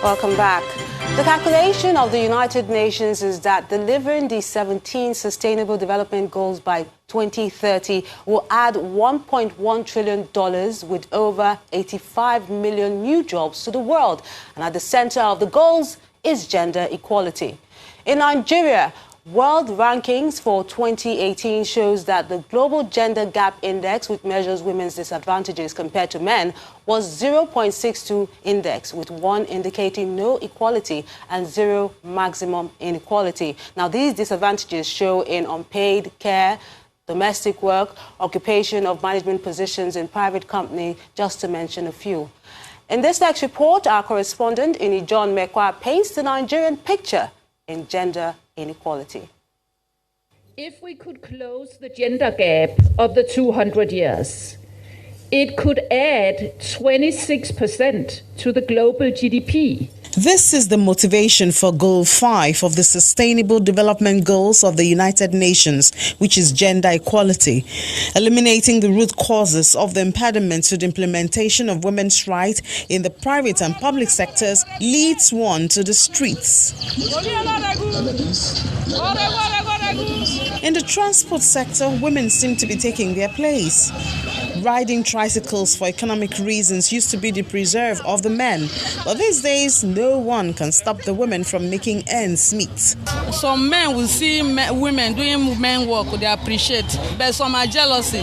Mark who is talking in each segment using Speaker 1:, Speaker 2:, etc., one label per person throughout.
Speaker 1: Welcome back. The calculation of the United Nations is that delivering the 17 Sustainable Development Goals by 2030 will add $1.1 trillion with over 85 million new jobs to the world. And at the center of the goals is gender equality. In Nigeria, world rankings for 2018 shows that the Global Gender Gap Index, which measures women's disadvantages compared to men, was 0.62 index, with 1 indicating no equality and 0 maximum inequality. Now, these disadvantages show in unpaid care, domestic work, occupation of management positions in private company, just to mention a few. In this next report, our correspondent, John Mekwa, paints the Nigerian picture in gender inequality.
Speaker 2: If we could close the gender gap of the 200 years, it could add 26% to the global GDP.
Speaker 3: This is the motivation for Goal 5 of the Sustainable Development Goals of the United Nations, which is gender equality. Eliminating the root causes of the impediment to the implementation of women's rights in the private and public sectors leads one to the streets. In the transport sector, women seem to be taking their place. Riding tricycles for economic reasons used to be the preserve of the men, but these days no one can stop the women from making ends meet.
Speaker 4: Some men will see women doing men work, they appreciate, but some are jealousy.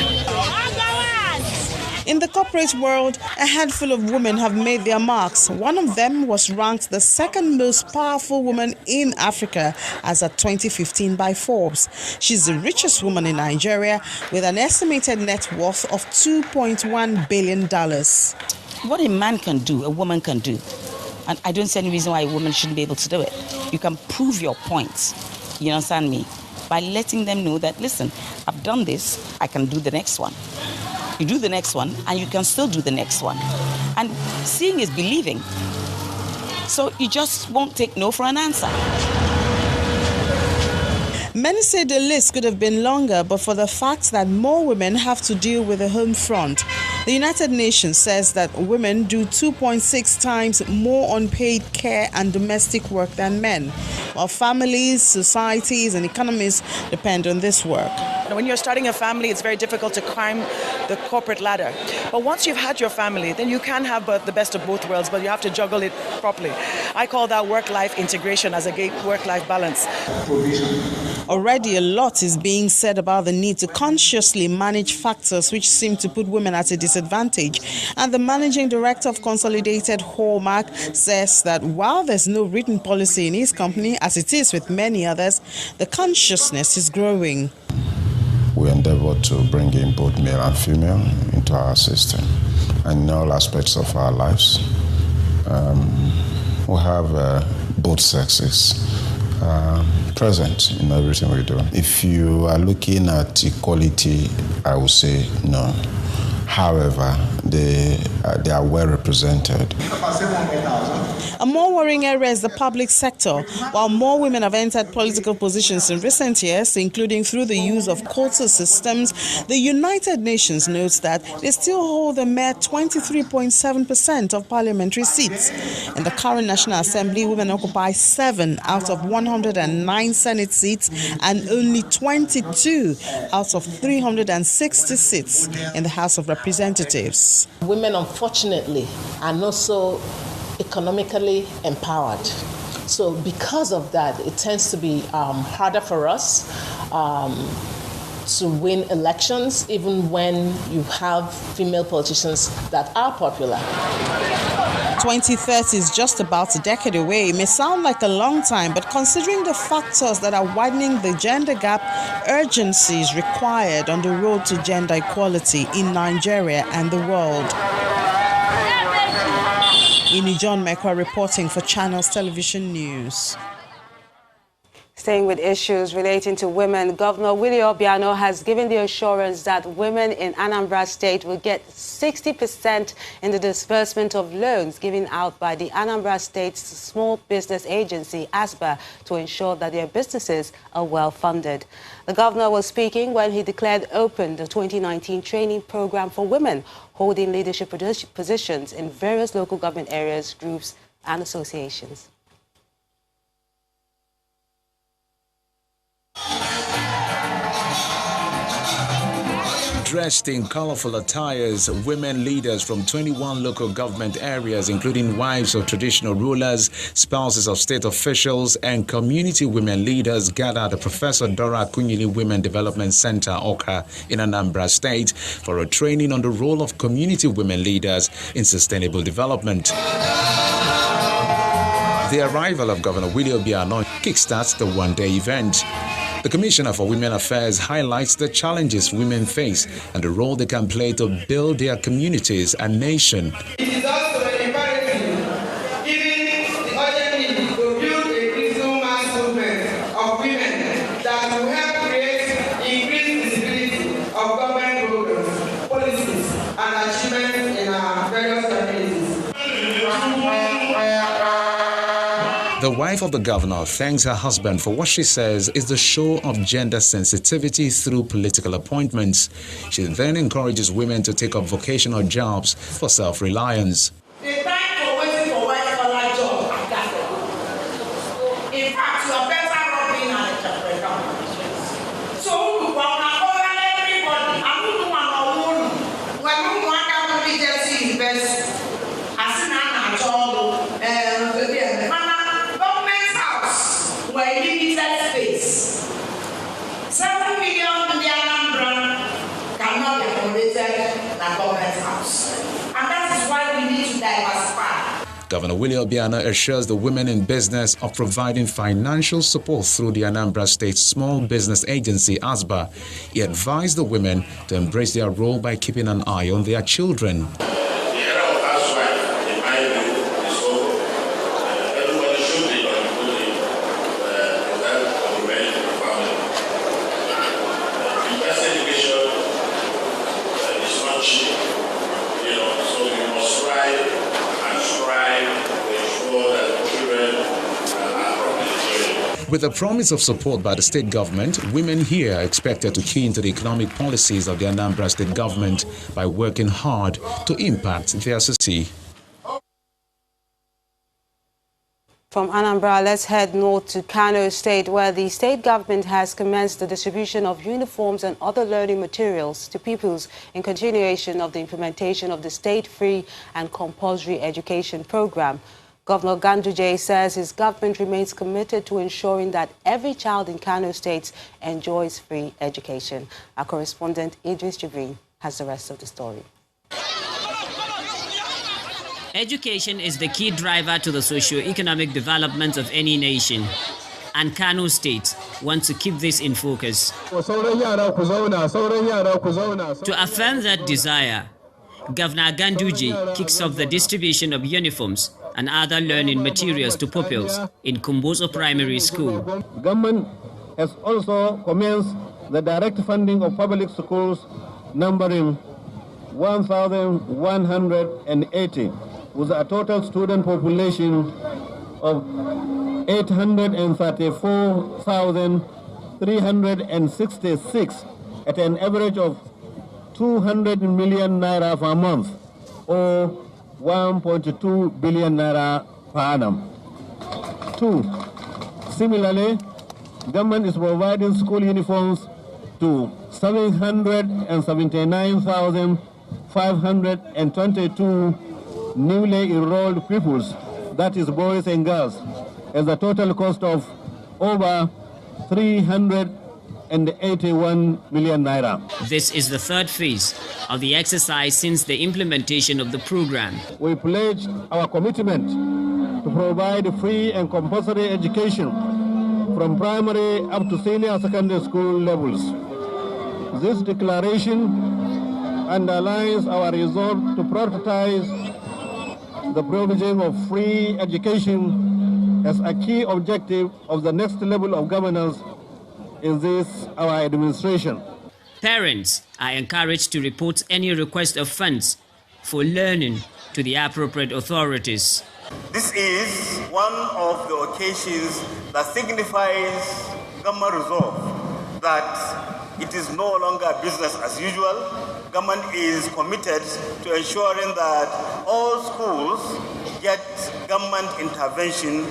Speaker 3: In the corporate world, a handful of women have made their marks. One of them was ranked the second most powerful woman in Africa as of 2015 by Forbes. She's the richest woman in Nigeria with an estimated net worth of $2.1 billion.
Speaker 5: What a man can do, a woman can do. And I don't see any reason why a woman shouldn't be able to do it. You can prove your points, you understand me, by letting them know that, listen, I've done this, I can do the next one. You do the next one, and you can still do the next one. And seeing is believing. So you just won't take no for an answer.
Speaker 3: Many say the list could have been longer, but for the fact that more women have to deal with the home front. The United Nations says that women do 2.6 times more unpaid care and domestic work than men, while families, societies, and economies depend on this work.
Speaker 6: When you're starting a family, it's very difficult to climb the corporate ladder. But once you've had your family, then you can have the best of both worlds, but you have to juggle it properly. I call that work-life integration as a work-life balance.
Speaker 3: Already a lot is being said about the need to consciously manage factors which seem to put women at a disadvantage. And the managing director of Consolidated Hallmark says that while there's no written policy in his company, as it is with many others, the consciousness is growing.
Speaker 7: We endeavor to bring in both male and female into our system and in all aspects of our lives. We have both sexes present in everything we do. If you are looking at equality, I would say no. However, they are well represented.
Speaker 3: A more worrying area is the public sector. While more women have entered political positions in recent years, including through the use of quota systems, the United Nations notes that they still hold a mere 23.7% of parliamentary seats. In the current National Assembly, women occupy 7 out of 109 Senate seats and only 22 out of 360 seats in the House of Representatives.
Speaker 8: Women, unfortunately, are not so economically empowered. So because of that, it tends to be harder for us to win elections, even when you have female politicians that are popular.
Speaker 3: 2030 is just about a decade away. It may sound like a long time, but considering the factors that are widening the gender gap, urgency is required on the road to gender equality in Nigeria and the world. John Mekwa reporting for Channels Television News.
Speaker 1: Staying with issues relating to women, Governor Willie Obiano has given the assurance that women in Anambra State will get 60% in the disbursement of loans given out by the Anambra State's Small Business Agency, ASBA, to ensure that their businesses are well funded. The governor was speaking when he declared open the 2019 training program for women holding leadership positions in various local government areas, groups, and associations.
Speaker 9: Dressed in colorful attires, women leaders from 21 local government areas, including wives of traditional rulers, spouses of state officials, and community women leaders, gathered at the Professor Dora Akunyili Women Development Center, Oka, in Anambra State, for a training on the role of community women leaders in sustainable development. The arrival of Governor Willie Obiano kickstarts the one-day event. The Commissioner for Women Affairs highlights the challenges women face and the role they can play to build their communities and nation.
Speaker 10: It is also imperative, given the urgent need to build a critical mass movement of women that will help create increased visibility of government programs, policies, and achievements in our various communities.
Speaker 9: The wife of the governor thanks her husband for what she says is the show of gender sensitivity through political appointments. She then encourages women to take up vocational jobs for self-reliance.
Speaker 10: The time for waiting for white-collar jobs are gone. In fact, you are better off being an entrepreneur. So, everybody, I'm not when you want to be just invest, as in an job, were limited space. 7 million in the Anambra cannot be accommodated in a government house. And that is why we need to diversify.
Speaker 9: Governor Willie Obiano assures the women in business of providing financial support through the Anambra State Small Business Agency, ASBA. He advised the women to embrace their role by keeping an eye on their children. With the promise of support by the state government, women here are expected to key into the economic policies of the Anambra state government by working hard to impact their society.
Speaker 1: From Anambra, let's head north to Kano State, where the state government has commenced the distribution of uniforms and other learning materials to pupils in continuation of the implementation of the state free and compulsory education program. Governor Ganduje says his government remains committed to ensuring that every child in Kano State enjoys free education. Our correspondent Idris Jibrin has the rest of the story.
Speaker 11: Education is the key driver to the socio-economic development of any nation, and Kano State wants to keep this in focus. To affirm that desire, Governor Ganduje kicks off the distribution of uniforms and other learning materials to pupils in Kumboso Primary School.
Speaker 12: Government has also commenced the direct funding of public schools numbering 1,180 with a total student population of 834,366 at an average of 200 million naira per month, or 1.2 billion naira per annum. 2. Similarly, government is providing school uniforms to 779,522 newly enrolled pupils, that is boys and girls, at a total cost of over 381 million naira.
Speaker 11: This is the third phase of the exercise since the implementation of the program.
Speaker 12: We pledge our commitment to provide free and compulsory education from primary up to senior secondary school levels. This declaration underlines our resolve to prioritize the provision of free education as a key objective of the next level of governance in this, our administration.
Speaker 11: Parents are encouraged to report any request of funds for learning to the appropriate authorities.
Speaker 13: This is one of the occasions that signifies government resolve that it is no longer business as usual. Government is committed to ensuring that all schools get government intervention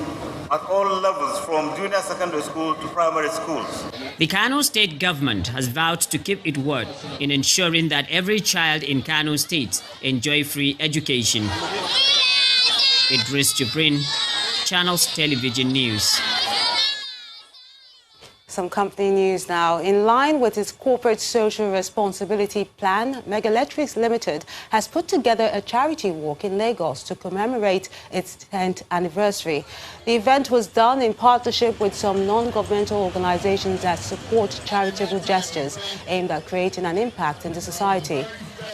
Speaker 13: at all levels, from junior secondary school to primary schools.
Speaker 11: The Kano state government has vowed to keep its word in ensuring that every child in Kano state enjoy free education. Idris Jibrin, Channels Television News.
Speaker 1: Some company news now. In line with its corporate social responsibility plan, Megalectrics Limited has put together a charity walk in Lagos to commemorate its 10th anniversary. The event was done in partnership with some non-governmental organizations that support charitable gestures aimed at creating an impact in the society.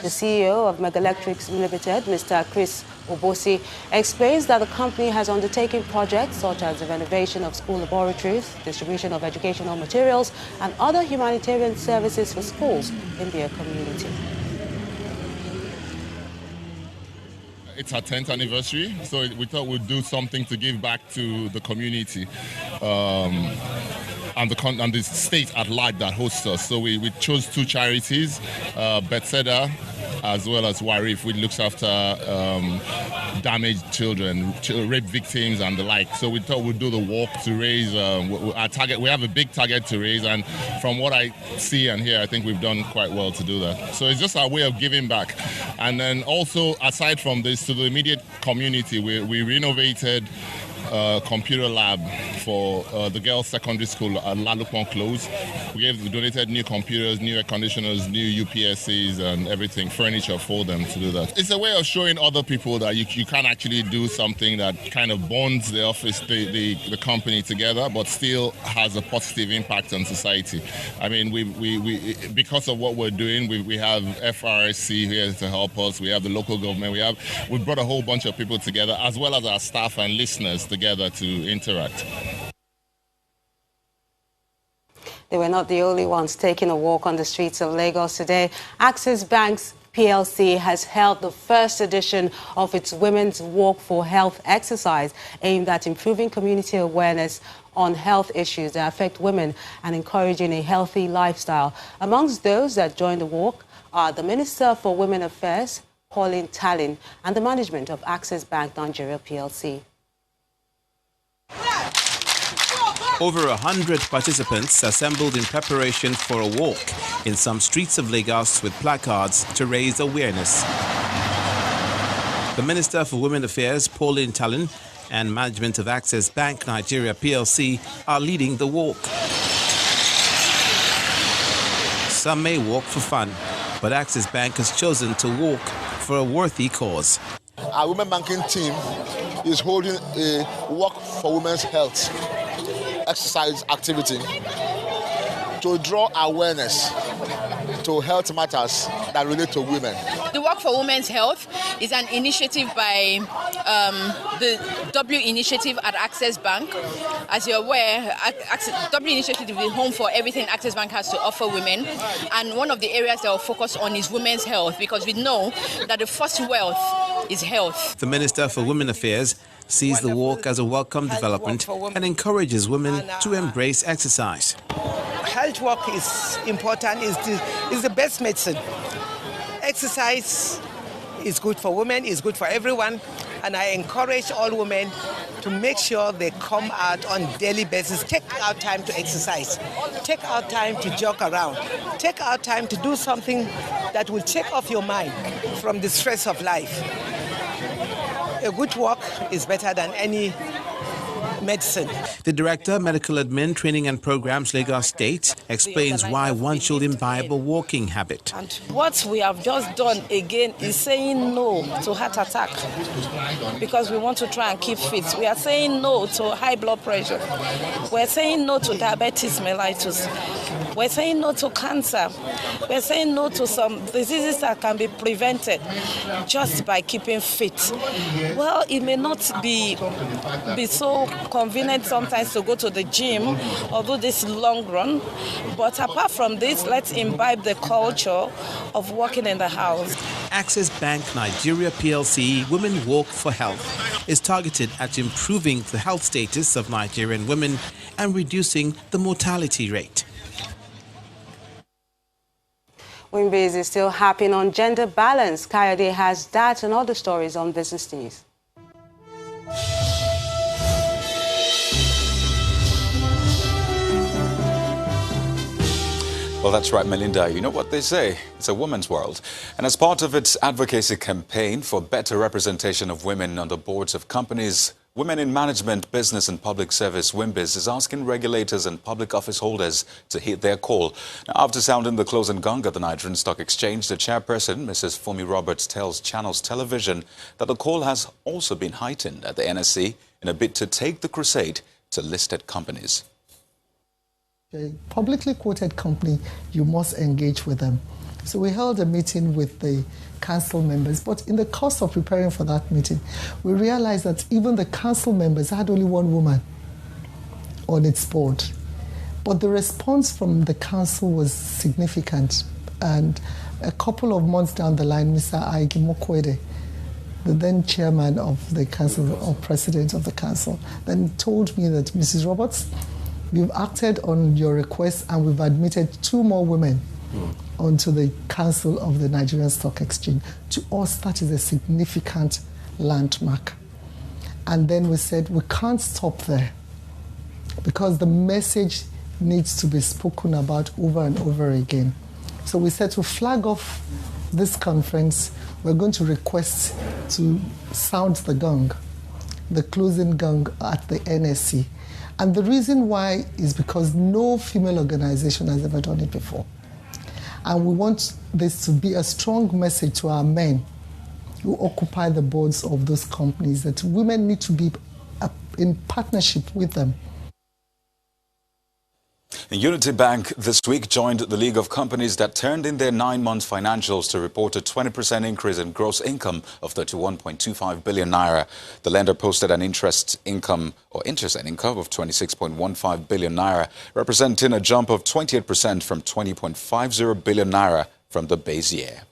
Speaker 1: The CEO of Megalectrics Limited, Mr. Chris Obosi, explains that the company has undertaken projects such as the renovation of school laboratories, distribution of educational materials, and other humanitarian services for schools in their community.
Speaker 14: It's our 10th anniversary, so we thought we'd do something to give back to the community and the state at large that hosts us. So we chose two charities, Bethesda as well as Warif, which looks after damaged children, rape victims and the like. So we thought we'd do the walk to raise our target. We have a big target to raise, and from what I see and hear, I think we've done quite well to do that. So it's just our way of giving back. And then also, aside from this, to the immediate community, we renovated computer lab for the girls' secondary school at Lalupon Close. We donated new computers, new air conditioners, new UPSs and everything, furniture for them to do that. It's a way of showing other people that you can actually do something that kind of bonds the office, the company together, but still has a positive impact on society. I mean, we because of what we're doing, we have FRSC here to help us. We have the local government. We brought a whole bunch of people together, as well as our staff and listeners together to interact.
Speaker 1: They were not the only ones taking a walk on the streets of Lagos today. Access Bank's PLC has held the first edition of its Women's Walk for Health exercise aimed at improving community awareness on health issues that affect women and encouraging a healthy lifestyle. Amongst those that joined the walk are the Minister for Women Affairs, Pauline Tallinn, and the management of Access Bank Nigeria PLC.
Speaker 15: Over 100 participants assembled in preparation for a walk in some streets of Lagos with placards to raise awareness. The Minister for Women Affairs, Pauline Tallinn, and management of Access Bank Nigeria PLC are leading the walk. Some may walk for fun, but Access Bank has chosen to walk for a worthy cause.
Speaker 16: Our women banking team is holding a walk for women's health exercise activity to draw awareness to health matters that relate to women.
Speaker 17: The Walk for Women's Health is an initiative by the W Initiative at Access Bank. As you're aware, W Initiative is home for everything Access Bank has to offer women. And one of the areas that we'll focus on is women's health, because we know that the first wealth is health.
Speaker 15: The Minister for Women Affairs sees the walk as a welcome development and encourages women to embrace exercise.
Speaker 18: Health work is important, is the best medicine. Exercise is good for women, is good for everyone, and I encourage all women to make sure they come out on daily basis. Take out time to exercise, take out time to jog around, take out time to do something that will take off your mind from the stress of life. A good walk is better than any medicine.
Speaker 15: The Director, Medical Admin, Training and Programs, Lagos State, explains why one should imbibe a walking habit.
Speaker 19: What we have just done again is saying no to heart attack, because we want to try and keep fit. We are saying no to high blood pressure. We're saying no to diabetes mellitus. We're saying no to cancer. We're saying no to some diseases that can be prevented just by keeping fit. Well, it may not be so convenient sometimes to go to the gym or do this long run, but apart from this, let's imbibe the culture of working in the house.
Speaker 15: Access Bank Nigeria PLC Women Walk for Health is targeted at improving the health status of Nigerian women and reducing the mortality rate.
Speaker 1: Winbase is still harping on gender balance. Kayode has that and other stories on Business News.
Speaker 20: Well, that's right, Melinda. You know what they say, it's a woman's world. And as part of its advocacy campaign for better representation of women on the boards of companies, Women in Management, Business and Public Service, Winbase, is asking regulators and public office holders to heed their call. Now, after sounding the closing gong at the Nigerian Stock Exchange, the chairperson, Mrs. Fumi Roberts, tells Channels Television that the call has also been heightened at the NSE in a bid to take the crusade to listed companies.
Speaker 21: A publicly quoted company, you must engage with them. So we held a meeting with the council members, but in the course of preparing for that meeting, we realized that even the council members had only one woman on its board. But the response from the council was significant. And a couple of months down the line, Mr. Aigi Mokwede, the then chairman of the council, or president of the council, then told me that, Mrs. Roberts, we've acted on your request and we've admitted 2 more women onto the Council of the Nigerian Stock Exchange. To us, that is a significant landmark. And then we said, we can't stop there because the message needs to be spoken about over and over again. So we said to flag off this conference, we're going to request to sound the gong, the closing gong at the NSE. And the reason why is because no female organization has ever done it before. And we want this to be a strong message to our men who occupy the boards of those companies that women need to be in partnership with them.
Speaker 20: Unity Bank this week joined the League of Companies that turned in their 9-month financials to report a 20% increase in gross income of 31.25 billion naira. The lender posted an interest income of 26.15 billion naira, representing a jump of 28% from 20.50 billion naira from the base year.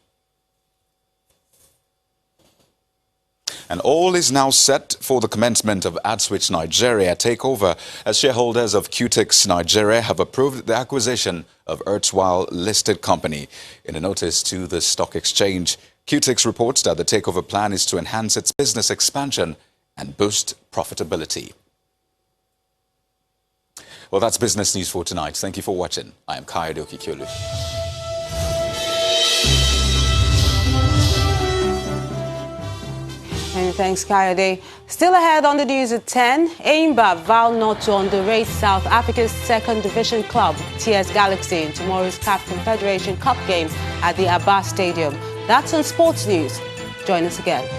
Speaker 20: And all is now set for the commencement of AdSwitch Nigeria takeover, as shareholders of QTix Nigeria have approved the acquisition of erstwhile listed company. In a notice to the stock exchange, QTix reports that the takeover plan is to enhance its business expansion and boost profitability. Well, that's business news for tonight. Thank you for watching. I am Kayode Okikiolu.
Speaker 1: Many thanks, Kayode. Still ahead on the news at 10, Anambra vow not to underrate South Africa's second division club, TS Galaxy, in tomorrow's CAF Confederation Cup game at the Aba Stadium. That's on Sports News. Join us again.